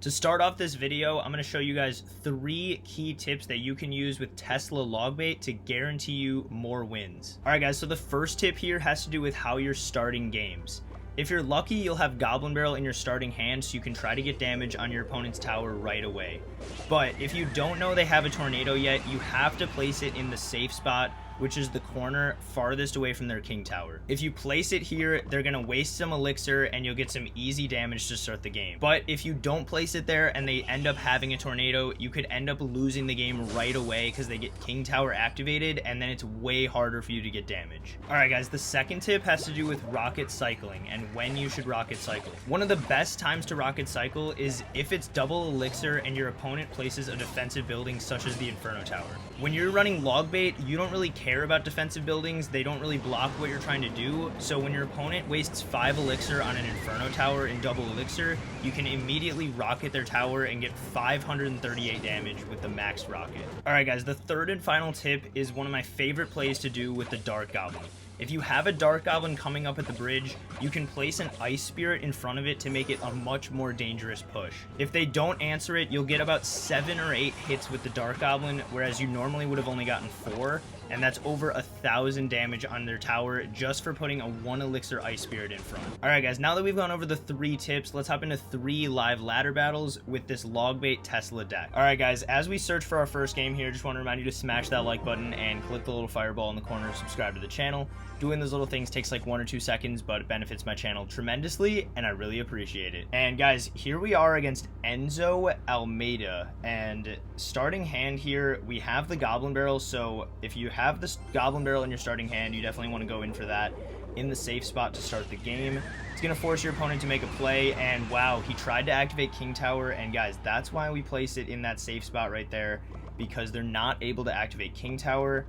To start off this video, I'm going to show you guys 3 key tips that you can use with Tesla Logbait to guarantee you more wins. Alright guys, so the first tip here has to do with how you're starting games. If you're lucky, you'll have Goblin Barrel in your starting hand, so you can try to get damage on your opponent's tower right away. But if you don't know they have a tornado yet, you have to place it in the safe spot, which is the corner farthest away from their king tower. If you place it here, they're gonna waste some elixir and you'll get some easy damage to start the game. But if you don't place it there and they end up having a tornado, you could end up losing the game right away because they get king tower activated, and then it's way harder for you to get damage. Alright guys, the second tip has to do with rocket cycling and when you should rocket cycle. One of the best times to rocket cycle is if it's double elixir and your opponent places a defensive building such as the Inferno Tower. When you're running Logbait, you don't really care about defensive buildings. They don't really block what you're trying to do. So when your opponent wastes 5 elixir on an Inferno Tower in double elixir, you can immediately rocket their tower and get 538 damage with the max rocket. Alright guys, the third and final tip is one of my favorite plays to do with the Dark Goblin. If you have a Dark Goblin coming up at the bridge, you can place an Ice Spirit in front of it to make it a much more dangerous push. If they don't answer it, you'll get about 7 or 8 hits with the Dark Goblin, whereas you normally would have only gotten 4, and that's over 1,000 damage on their tower just for putting a 1 elixir Ice Spirit in front. Alright guys, now that we've gone over the 3 tips, let's hop into 3 live ladder battles with this Logbait Tesla deck. Alright guys, as we search for our first game here, just want to remind you to smash that like button and click the little fireball in the corner to subscribe to the channel. Doing those little things takes like 1 or 2 seconds, but it benefits my channel tremendously, and I really appreciate it. And guys, here we are against Enzo Almeida, and starting hand here, we have the Goblin Barrel, so if you have this Goblin Barrel in your starting hand, you definitely want to go in for that in the safe spot to start the game. It's going to force your opponent to make a play, and wow, he tried to activate King Tower, and guys, that's why we place it in that safe spot right there, because they're not able to activate King Tower.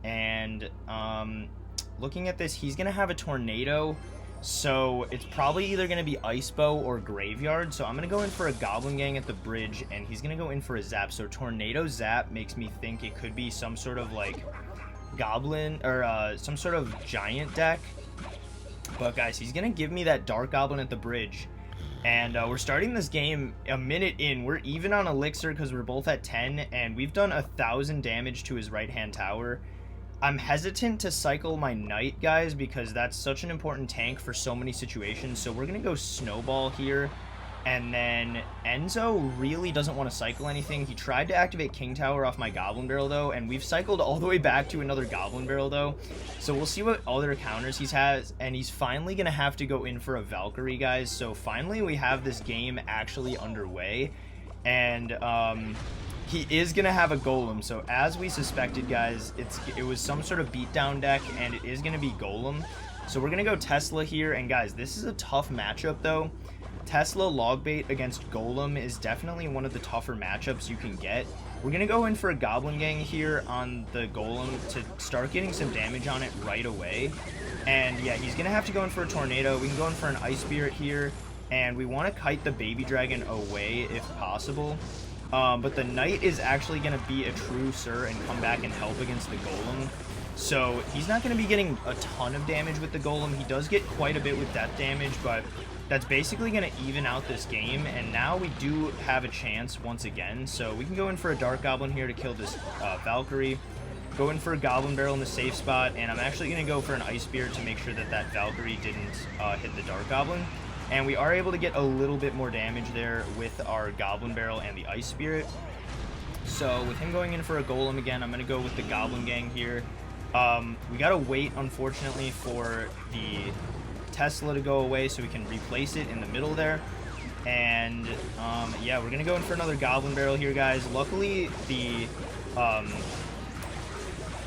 And looking at this, he's going to have a tornado, so it's probably either going to be Ice Bow or Graveyard. So I'm going to go in for a Goblin Gang at the bridge, and he's going to go in for a Zap. So Tornado Zap makes me think it could be some sort of like Goblin or some sort of giant deck. But guys, he's going to give me that Dark Goblin at the bridge. And we're starting this game a minute in. We're even on elixir because we're both at 10, and we've done 1,000 damage to his right hand tower. I'm hesitant to cycle my Knight, guys, because that's such an important tank for so many situations. So we're going to go Snowball here. And then Enzo really doesn't want to cycle anything. He tried to activate King Tower off my Goblin Barrel, though. And we've cycled all the way back to another Goblin Barrel, though. So we'll see what other counters he has. And he's finally going to have to go in for a Valkyrie, guys. So finally we have this game actually underway. And he is going to have a Golem, so as we suspected, guys, it was some sort of beatdown deck, and it is going to be Golem. So we're going to go Tesla here, and guys, this is a tough matchup, though. Tesla Logbait against Golem is definitely one of the tougher matchups you can get. We're going to go in for a Goblin Gang here on the Golem to start getting some damage on it right away. And yeah, he's going to have to go in for a Tornado. We can go in for an Ice Spirit here, and we want to kite the Baby Dragon away if possible. But the Knight is actually going to be a true sir and come back and help against the Golem. So he's not going to be getting a ton of damage with the Golem. He does get quite a bit with death damage, but that's basically going to even out this game. And now we do have a chance once again. So we can go in for a Dark Goblin here to kill this Valkyrie. Go in for a Goblin Barrel in the safe spot. And I'm actually going to go for an Ice Spear to make sure that that Valkyrie didn't hit the Dark Goblin. And we are able to get a little bit more damage there with our Goblin Barrel and the Ice Spirit. So with him going in for a Golem again, I'm going to go with the Goblin Gang here. We got to wait, unfortunately, for the Tesla to go away so we can replace it in the middle there. And yeah, we're going to go in for another Goblin Barrel here, guys. Luckily, the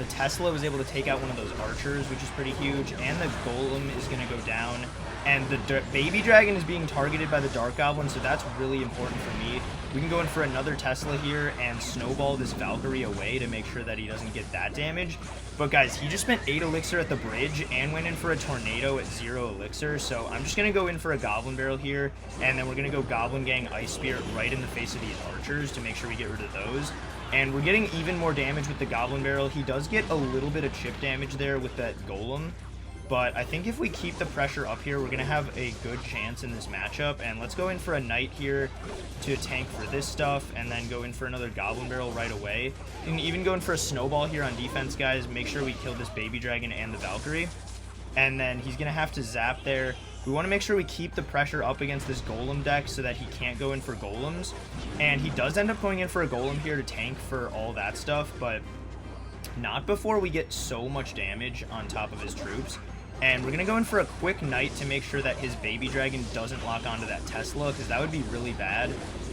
Tesla was able to take out one of those archers, which is pretty huge, and the Golem is going to go down. And the Baby Dragon is being targeted by the Dark Goblin, so that's really important for me. We can go in for another Tesla here and snowball this Valkyrie away to make sure that he doesn't get that damage. But guys, he just spent 8 elixir at the bridge and went in for a Tornado at 0 elixir, so I'm just going to go in for a Goblin Barrel here, and then we're going to go Goblin Gang Ice Spirit right in the face of these archers to make sure we get rid of those. And we're getting even more damage with the Goblin Barrel. He does get a little bit of chip damage there with that Golem, But I think if we keep the pressure up here, we're going to have a good chance in this matchup. And let's go in for a knight here to tank for this stuff, and then go in for another goblin barrel right away. You can even go in for a snowball here on defense, guys. Make sure we kill this baby dragon and the Valkyrie. And then he's going to have to zap there. We want to make sure we keep the pressure up against this golem deck so that he can't go in for golems. And he does end up going in for a golem here to tank for all that stuff, but not before we get so much damage on top of his troops. And we're going to go in for a quick knight to make sure that his baby dragon doesn't lock onto that Tesla, because that would be really bad.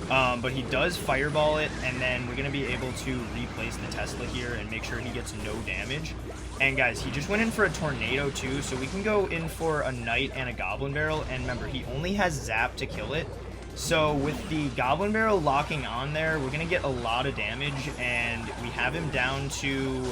But he does fireball it, and then we're going to be able to replace the Tesla here and make sure he gets no damage. And guys, he just went in for a tornado too, so we can go in for a knight and a goblin barrel. And remember, he only has zap to kill it. So with the goblin barrel locking on there, we're going to get a lot of damage, and we have him down to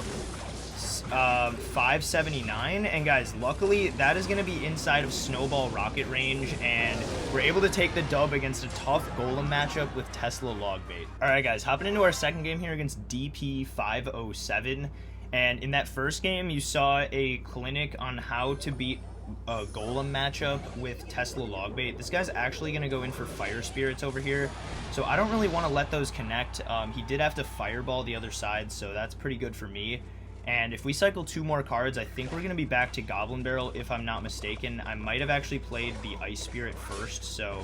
579. And guys, luckily that is going to be inside of snowball rocket range, and we're able to take the dub against a tough golem matchup with Tesla Logbait. All right guys, hopping into our second game here against DP 507. And in that first game, you saw a clinic on how to beat a golem matchup with Tesla Logbait. This guy's actually going to go in for fire spirits over here, so I don't really want to let those connect. He did have to fireball the other side, so that's pretty good for me. And if we cycle 2 more cards, I think we're going to be back to goblin barrel, if I'm not mistaken. I might have actually played the ice spirit first, so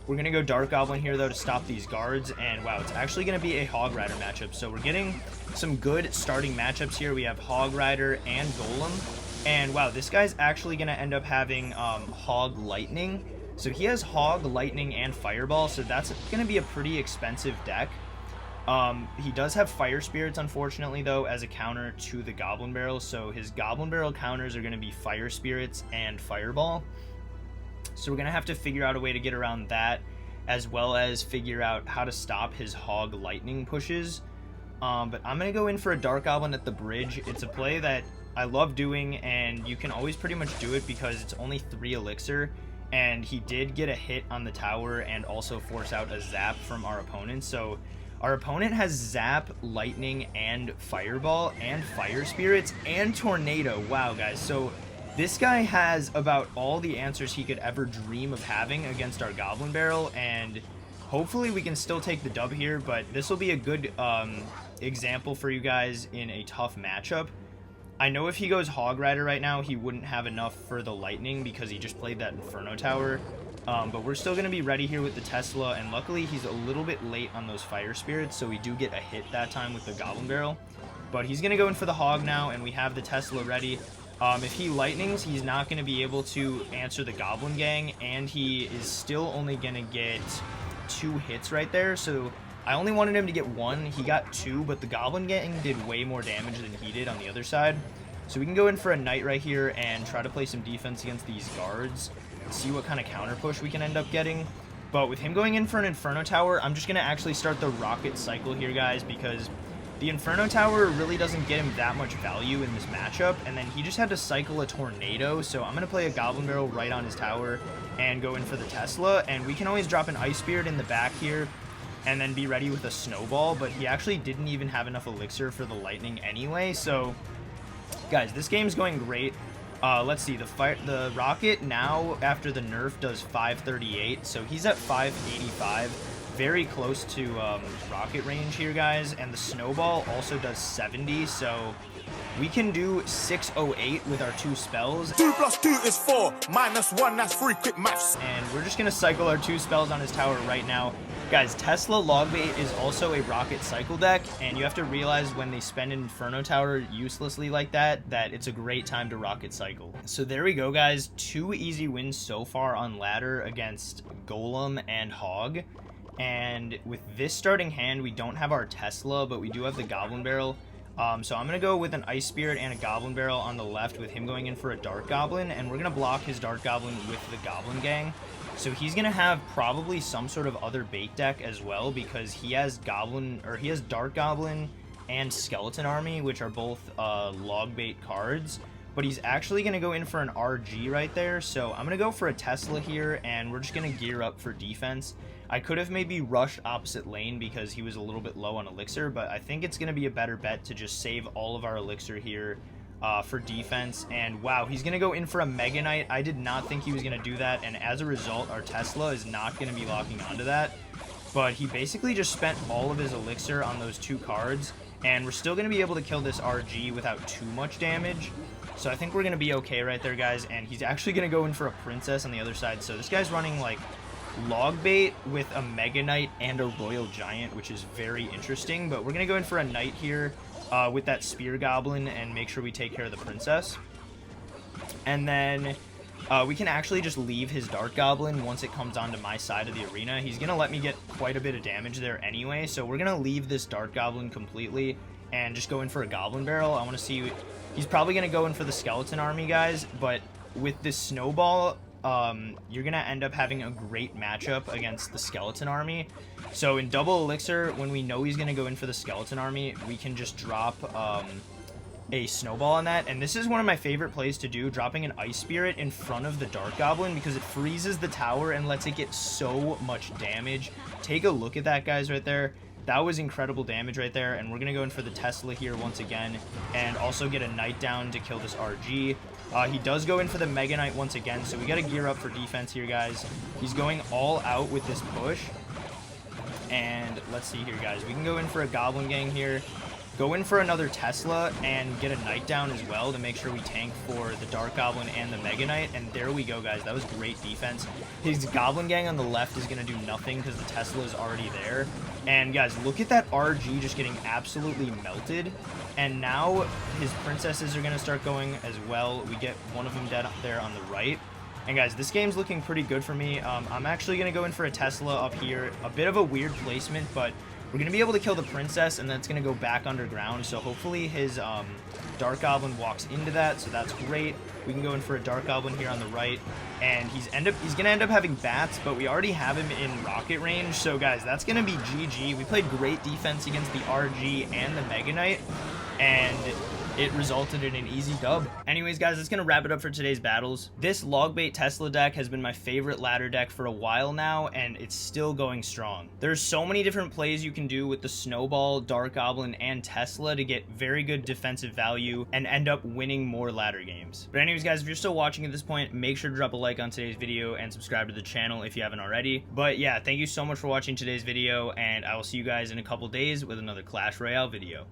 we're going to go dark goblin here though to stop these guards. And wow, it's actually going to be a Hog Rider matchup, so we're getting some good starting matchups here. We have Hog Rider and Golem. And wow, this guy's actually going to end up having Hog Lightning. So he has Hog, Lightning, and Fireball, so that's going to be a pretty expensive deck. He does have Fire Spirits, unfortunately, though, as a counter to the Goblin Barrel. So his Goblin Barrel counters are going to be Fire Spirits and Fireball. So we're going to have to figure out a way to get around that, as well as figure out how to stop his Hog Lightning pushes. But I'm going to go in for a Dark Goblin at the bridge. It's a play that I love doing, and you can always pretty much do it because it's only 3 elixir, and he did get a hit on the tower and also force out a zap from our opponent. So our opponent has zap, lightning, and fireball, and fire spirits, and tornado. Wow, guys. So this guy has about all the answers he could ever dream of having against our goblin barrel, and hopefully we can still take the dub here, but this will be a good example for you guys in a tough matchup. I know if he goes Hog Rider right now, he wouldn't have enough for the lightning because he just played that Inferno Tower. But we're still going to be ready here with the Tesla, and luckily he's a little bit late on those fire spirits, so we do get a hit that time with the goblin barrel. But he's going to go in for the hog now, and we have the Tesla ready. If he lightnings, he's not going to be able to answer the goblin gang, and he is still only going to get 2 hits right there. So I only wanted him to get 1. He got 2, but the goblin gang did way more damage than he did on the other side. So we can go in for a knight right here and try to play some defense against these guards, see what kind of counter push we can end up getting. But with him going in for an Inferno Tower, I'm just going to actually start the rocket cycle here, guys, because the Inferno Tower really doesn't get him that much value in this matchup, and then he just had to cycle a tornado. So I'm going to play a goblin barrel right on his tower and go in for the Tesla, and we can always drop an ice spirit in the back here and then be ready with a snowball. But he actually didn't even have enough elixir for the lightning anyway. So guys, this game's going great. Let's see, the rocket now after the nerf does 538, so he's at 585, very close to rocket range here, guys. And the snowball also does 70, so we can do 608 with our 2 spells. 2 + 2 is 4, -1, that's 3 quick maths. And we're just gonna cycle our 2 spells on his tower right now. Guys, Tesla Logbait is also a rocket cycle deck, and you have to realize when they spend an Inferno Tower uselessly like that it's a great time to rocket cycle. So there we go, guys. 2 easy wins so far on ladder against Golem and Hog. And with this starting hand, we don't have our Tesla, but we do have the Goblin Barrel. So I'm going to go with an Ice Spirit and a Goblin Barrel on the left with him going in for a Dark Goblin, and we're going to block his Dark Goblin with the Goblin Gang. So he's going to have probably some sort of other bait deck as well, because he has Dark Goblin and Skeleton Army, which are both log bait cards. But he's actually going to go in for an RG right there. So I'm going to go for a Tesla here, and we're just going to gear up for defense. I could have maybe rushed opposite lane because he was a little bit low on elixir, but I think it's going to be a better bet to just save all of our elixir here for defense. And wow, he's going to go in for a Mega Knight. I did not think he was going to do that, and as a result, our Tesla is not going to be locking onto that. But he basically just spent all of his elixir on those 2 cards, and we're still going to be able to kill this RG without too much damage. So I think we're going to be okay right there, guys. And he's actually going to go in for a princess on the other side. So this guy's running like log bait with a Mega Knight and a Royal Giant, which is very interesting. But we're going to go in for a Knight here with that Spear Goblin and make sure we take care of the princess. And then we can actually just leave his Dark Goblin once it comes onto my side of the arena. He's going to let me get quite a bit of damage there anyway, so we're going to leave this Dark Goblin completely and just go in for a Goblin Barrel. I want to see... He's probably going to go in for the Skeleton Army, guys, but with this Snowball, you're going to end up having a great matchup against the Skeleton Army. So in double elixir, when we know he's going to go in for the Skeleton Army, we can just drop... a Snowball on that, and this is one of my favorite plays to do, dropping an Ice Spirit in front of the Dark Goblin because it freezes the tower and lets it get so much damage. Take a look at that, guys, right there. That was incredible damage right there, and we're going to go in for the Tesla here once again and also get a Knight down to kill this RG. He does go in for the Mega Knight once again, so we got to gear up for defense here, guys. He's going all out with this push, and let's see here, guys. We can go in for a Goblin Gang here. Go in for another Tesla and get a Knight down as well to make sure we tank for the Dark Goblin and the Mega Knight. And there we go, guys. That was great defense. His Goblin Gang on the left is going to do nothing because the Tesla is already there. And, guys, look at that RG just getting absolutely melted. And now his princesses are going to start going as well. We get one of them dead up there on the right. And, guys, this game's looking pretty good for me. I'm actually going to go in for a Tesla up here. A bit of a weird placement, but... we're going to be able to kill the princess, and that's going to go back underground, so hopefully his Dark Goblin walks into that, so that's great. We can go in for a Dark Goblin here on the right, and he's going to end up having bats, but we already have him in rocket range, so guys, that's going to be GG. We played great defense against the RG and the Mega Knight, and it resulted in an easy dub. Anyways, guys, that's going to wrap it up for today's battles. This Logbait Tesla deck has been my favorite ladder deck for a while now, and it's still going strong. There's so many different plays you can do with the Snowball, Dark Goblin, and Tesla to get very good defensive value and end up winning more ladder games. But anyways, guys, if you're still watching at this point, make sure to drop a like on today's video and subscribe to the channel if you haven't already. But yeah, thank you so much for watching today's video, and I will see you guys in a couple days with another Clash Royale video.